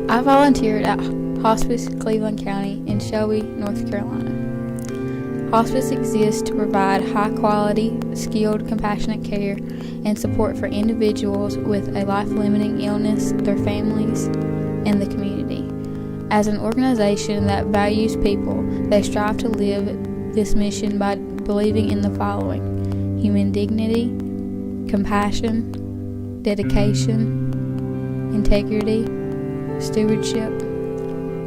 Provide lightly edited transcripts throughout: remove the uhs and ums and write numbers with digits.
I volunteered at Hospice Cleveland County in Shelby, North Carolina. Hospice exists to provide high-quality, skilled, compassionate care and support for individuals with a life-limiting illness, their families, and the community. As an organization that values people, they strive to live this mission by believing in the following: human dignity, compassion, dedication, integrity, stewardship,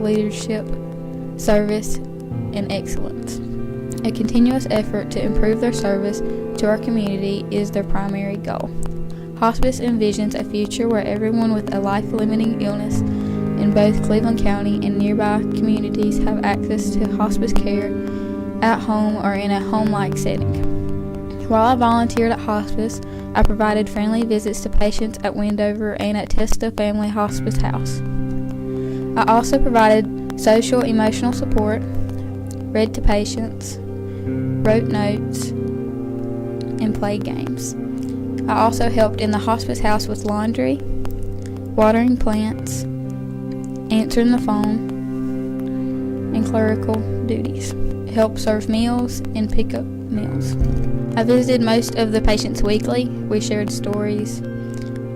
leadership, service, and excellence. A continuous effort to improve their service to our community is their primary goal. Hospice envisions a future where everyone with a life-limiting illness in both Cleveland County and nearby communities have access to hospice care at home or in a home-like setting. While I volunteered at hospice, I provided friendly visits to patients at Wendover and at Testa Family Hospice House. I also provided social emotional support, read to patients, wrote notes, and played games. I also helped in the hospice house with laundry, watering plants, answering the phone, and clerical duties. Help serve meals and pick up meals. I visited most of the patients weekly. We shared stories.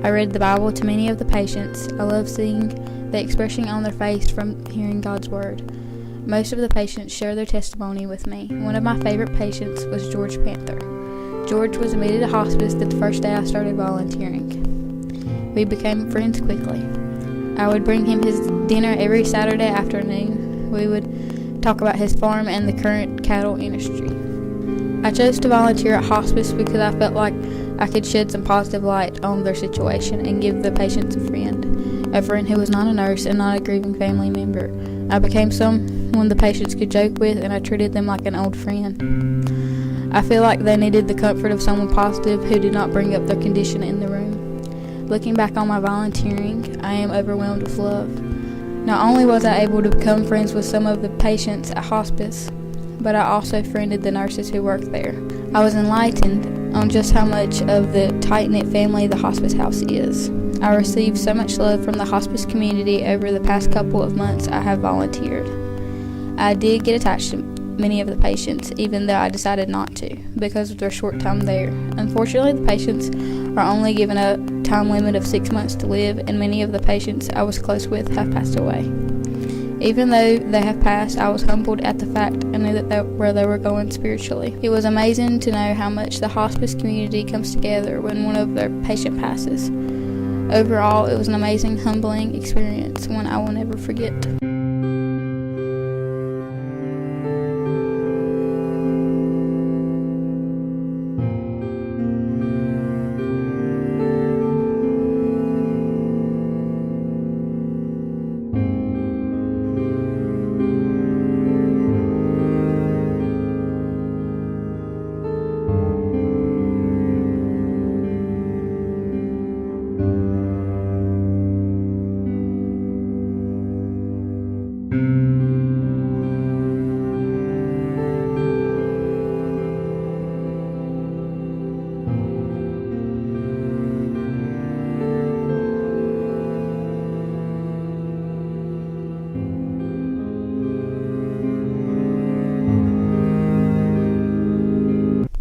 I read the Bible to many of the patients. I love seeing the expression on their face from hearing God's word. Most of the patients share their testimony with me. One of my favorite patients was George Panther. George was admitted to hospice the first day I started volunteering. We became friends quickly. I would bring him his dinner every Saturday afternoon. We would talk about his farm and the current cattle industry. I chose to volunteer at hospice because I felt like I could shed some positive light on their situation and give the patients a friend who was not a nurse and not a grieving family member. I became someone the patients could joke with, and I treated them like an old friend. I feel like they needed the comfort of someone positive who did not bring up their condition in the room. Looking back on my volunteering, I am overwhelmed with love. Not only was I able to become friends with some of the patients at hospice, but I also friended the nurses who worked there. I was enlightened on just how much of the tight-knit family the hospice house is. I received so much love from the hospice community over the past couple of months I have volunteered. I did get attached to many of the patients, even though I decided not to, because of their short time there. Unfortunately, the patients are only given a time limit of 6 months to live, and many of the patients I was close with have passed away. Even though they have passed, I was humbled at the fact I knew that where they were going spiritually. It was amazing to know how much the hospice community comes together when one of their patient passes. Overall, it was an amazing, humbling experience, one I will never forget.